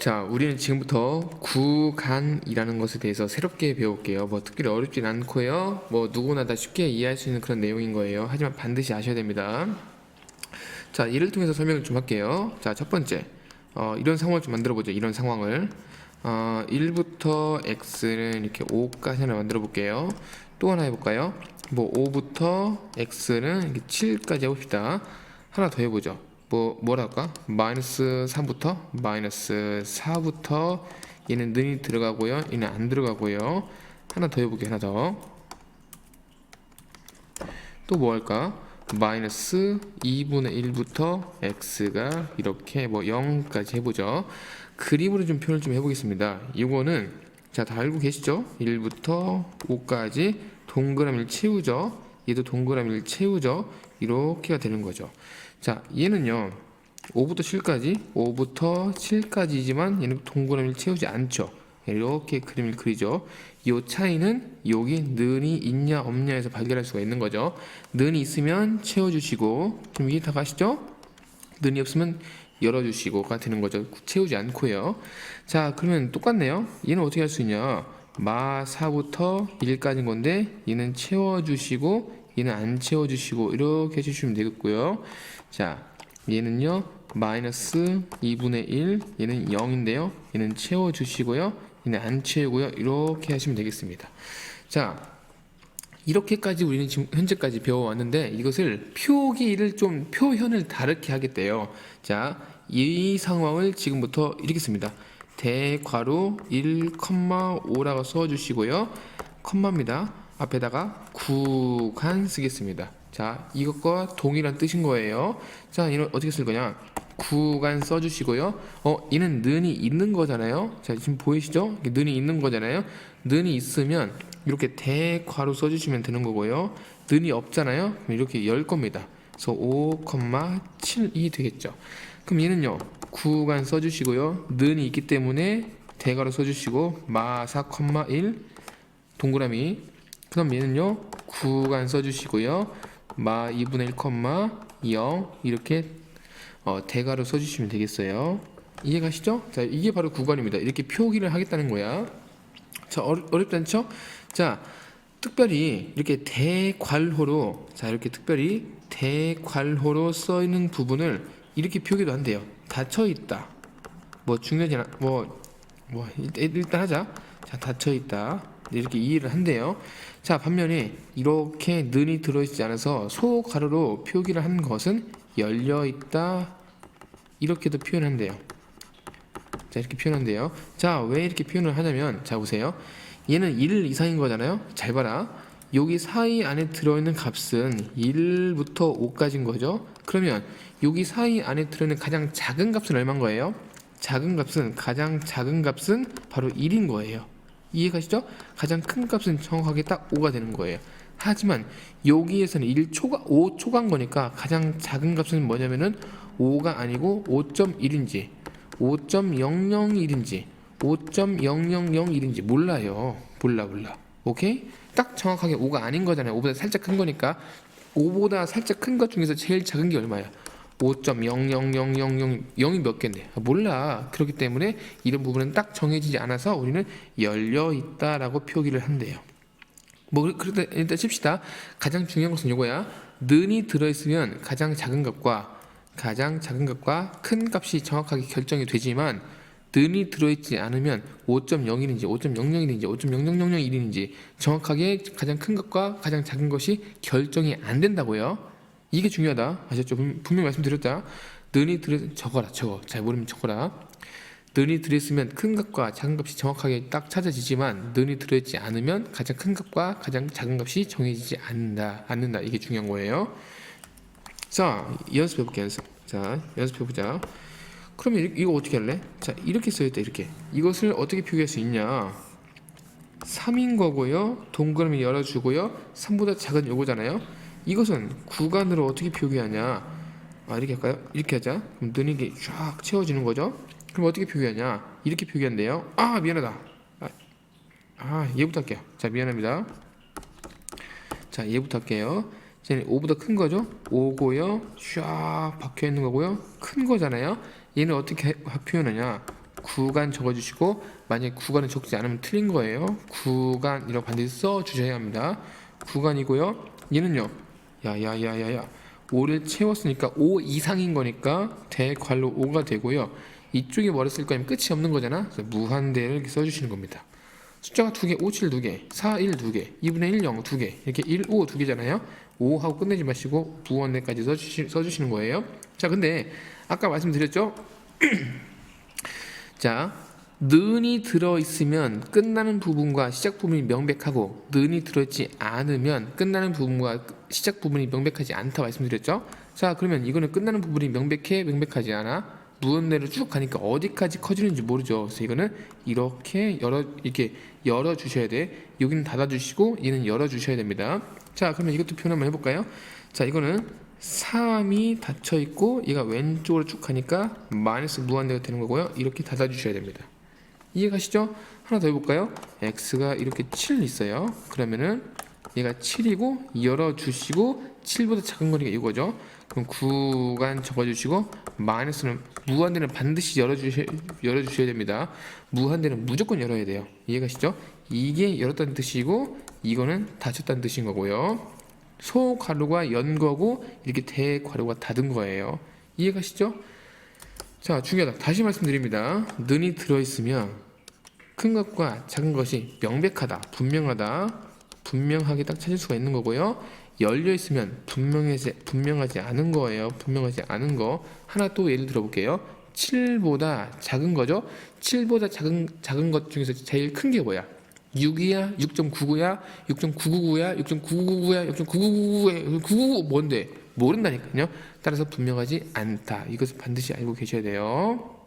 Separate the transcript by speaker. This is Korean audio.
Speaker 1: 자, 우리는 지금부터 구간이라는 것에 대해서 새롭게 배울게요. 뭐 특별히 어렵진 않고요. 뭐 누구나 다 쉽게 이해할 수 있는 그런 내용인 거예요. 하지만 반드시 아셔야 됩니다. 자, 예를 통해서 설명을 좀 할게요. 자, 첫 번째, 이런 상황을 좀 만들어 보죠. 이런 상황을 1부터 x는 이렇게 5까지 하나 만들어 볼게요. 또 하나 해볼까요? 뭐 5부터 x는 이렇게 7까지 해봅시다. 하나 더 해보죠. 뭐라 할까? 마이너스 3부터 마이너스 4부터 얘는 는이 들어가고요. 얘는 안 들어가고요. 하나 더 해볼게요. 하나 더. 또 뭐 할까? 마이너스 2분의 1부터 x가 이렇게 뭐 0까지 해보죠. 그림으로 좀 표현을 좀 해보겠습니다. 이거는 자, 다 알고 계시죠? 1부터 5까지 동그라미를 채우죠. 얘도 동그라미를 채우죠. 이렇게가 되는 거죠. 자, 얘는요 5부터 7까지지만 얘는 동그라미를 채우지 않죠. 이렇게 그림을 그리죠. 이 차이는 여기 는이 있냐 없냐에서 발견할 수가 있는 거죠. 는이 있으면 채워주시고, 좀 이해 다 가시죠? 는이 없으면 열어주시고가 되는 거죠. 채우지 않고요. 자, 그러면 똑같네요. 얘는 어떻게 할 수 있냐? 마 4부터 1까지인 건데 얘는 채워주시고 얘는 안 채워주시고 이렇게 해주시면 되겠고요. 자, 얘는요 마이너스 2분의 1, 얘는 0인데요 얘는 채워주시고요 얘는 안 채우고요 이렇게 하시면 되겠습니다. 자, 이렇게까지 우리는 지금 현재까지 배워왔는데 이것을 표기를 좀 표현을 다르게 하겠대요. 자, 이 상황을 지금부터 이렇게 씁니다. 대괄호 1,5라고 써주시고요. 컴마입니다. 앞에다가 구간 쓰겠습니다. 자, 이것과 동일한 뜻인 거예요. 자, 이는 어떻게 쓸 거냐? 구간 써주시고요. 얘는 는이 있는 거잖아요. 자, 지금 보이시죠? 는이 있는 거잖아요. 는이 있으면 이렇게 대괄호 써주시면 되는 거고요. 는이 없잖아요. 그럼 이렇게 열 겁니다. 그래서 5,7이 되겠죠. 그럼 얘는요, 구간 써주시고요. 는이 있기 때문에 대괄호 써주시고 마 4,1 동그라미. 그럼 얘는요, 구간 써주시고요. 마 2분의 1, 0 이렇게 대괄호 써주시면 되겠어요. 이해가시죠? 자, 이게 바로 구간입니다. 이렇게 표기를 하겠다는 거야. 자, 어렵지 않죠? 자, 특별히 이렇게 대괄호로, 자, 이렇게 특별히 대괄호로 써 있는 부분을 이렇게 표기도 한대요. 닫혀 있다. 뭐 중요하지 않아. 일단 하자. 자, 닫혀 있다. 이렇게 이해를 한대요. 자, 반면에 이렇게 는이 들어있지 않아서 소가로로 표기를 한 것은 열려있다 이렇게도 표현한대요. 자, 이렇게 표현한대요. 자, 왜 이렇게 표현을 하냐면, 자, 보세요. 얘는 1 이상인 거잖아요. 잘 봐라. 여기 사이 안에 들어있는 값은 1부터 5까지인 거죠. 그러면 여기 사이 안에 들어있는 가장 작은 값은 얼마인 거예요? 가장 작은 값은 바로 1인 거예요. 이해가시죠? 가장 큰 값은 정확하게 딱 5가 되는 거예요. 하지만 여기에서는 5 초간 거니까 가장 작은 값은 뭐냐면은 5가 아니고 5.1인지 5.001인지 5.0001인지 몰라요. 몰라. 오케이? 딱 정확하게 5가 아닌 거잖아요. 5보다 살짝 큰 거니까. 5보다 살짝 큰 것 중에서 제일 작은 게 얼마야? 5.00000 0이 몇 개인데 몰라. 그렇기 때문에 이런 부분은 딱 정해지지 않아서 우리는 열려있다라고 표기를 한대요. 뭐 그래도 일단 칩시다. 가장 중요한 것은 이거야. 는이 들어있으면 가장 작은 값과 큰 값이 정확하게 결정이 되지만 는이 들어있지 않으면 5.01인지 5.00인지 5.00001인지 정확하게 가장 큰 것과 가장 작은 것이 결정이 안 된다고요. 이게 중요하다. 아셨죠? 분명히 말씀드렸다. 적어라. 잘 모르면 적어라. 는이 들어있으면 큰 값과 작은 값이 정확하게 딱 찾아지지만 는이 들어있지 않으면 가장 큰 값과 가장 작은 값이 정해지지 않는다. 이게 중요한 거예요. 자, 연습해볼게. 자, 연습해보자. 그러면 이거 어떻게 할래? 자, 이렇게 써야겠다. 이렇게. 이것을 어떻게 표기할 수 있냐? 3인 거고요. 동그라미 열어주고요. 3보다 작은 요거잖아요. 이것은 구간으로 어떻게 표기하냐? 이렇게 할까요? 이렇게 하자. 그럼 는이 이게 쫙 채워지는 거죠. 그럼 어떻게 표기하냐? 이렇게 표기한대요. 미안하다. 얘부터 할게요. 자, 미안합니다. 자, 얘부터 할게요. 쟤는 5보다 큰 거죠? 5고요. 쫙 박혀 있는 거고요. 큰 거잖아요. 얘는 어떻게 표현하냐? 구간 적어주시고, 만약에 구간을 적지 않으면 틀린 거예요. 구간이라고 반드시 써주셔야 합니다. 구간이고요. 얘는요, 야야야야야, 5를 채웠으니까 5 이상인 거니까 대괄호 5가 되고요. 이쪽에 뭐를 쓸 거냐면 끝이 없는 거잖아. 그래서 무한대를 이렇게 써주시는 겁니다. 숫자가 2개, 5, 7 2개, 4, 1 2개, 2분의 1, 0 2개, 이렇게 1, 5 2개잖아요. 5 하고 끝내지 마시고 무한대까지 써주시는 거예요. 자, 근데 아까 말씀드렸죠? 자, 는이 들어있으면 끝나는 부분과 시작 부분이 명백하고, 는이 들어있지 않으면 끝나는 부분과 시작 부분이 명백하지 않다 말씀드렸죠? 자, 그러면 이거는 끝나는 부분이 명백해, 명백하지 않아? 무한대로 쭉 가니까 어디까지 커지는지 모르죠. 그래서 이거는 이렇게 열어 주셔야 돼. 여기는 닫아 주시고 얘는 열어 주셔야 됩니다. 자, 그러면 이것도 표현 한번 해볼까요? 자, 이거는 3이 닫혀 있고 얘가 왼쪽으로 쭉 가니까 마이너스 무한대가 되는 거고요. 이렇게 닫아 주셔야 됩니다. 이해가시죠? 하나 더 해볼까요? x가 이렇게 7 있어요. 그러면은 얘가 7이고 열어 주시고 7보다 작은 거니까 이거죠. 그럼 구간 적어주시고, 마이너스는 무한대는 반드시 열어주셔야 됩니다. 무한대는 무조건 열어야 돼요. 이해가시죠? 이게 열었다는 뜻이고 이거는 닫혔다는 뜻인 거고요. 소괄호가 연 거고 이렇게 대괄호가 닫은 거예요. 이해가시죠? 자, 중요하다. 다시 말씀드립니다. 는이 들어있으면 큰 것과 작은 것이 명백하다, 분명하게 딱 찾을 수가 있는 거고요. 열려 있으면 분명하지 않은 거예요. 분명하지 않은 거. 하나 또 예를 들어 볼게요. 7보다 작은 거죠. 7보다 작은 것 중에서 제일 큰 게 뭐야? 6이야? 6.99야? 6.999야? 6.999야? 6.999야? 999 뭔데? 모른다니까요. 따라서 분명하지 않다. 이것을 반드시 알고 계셔야 돼요.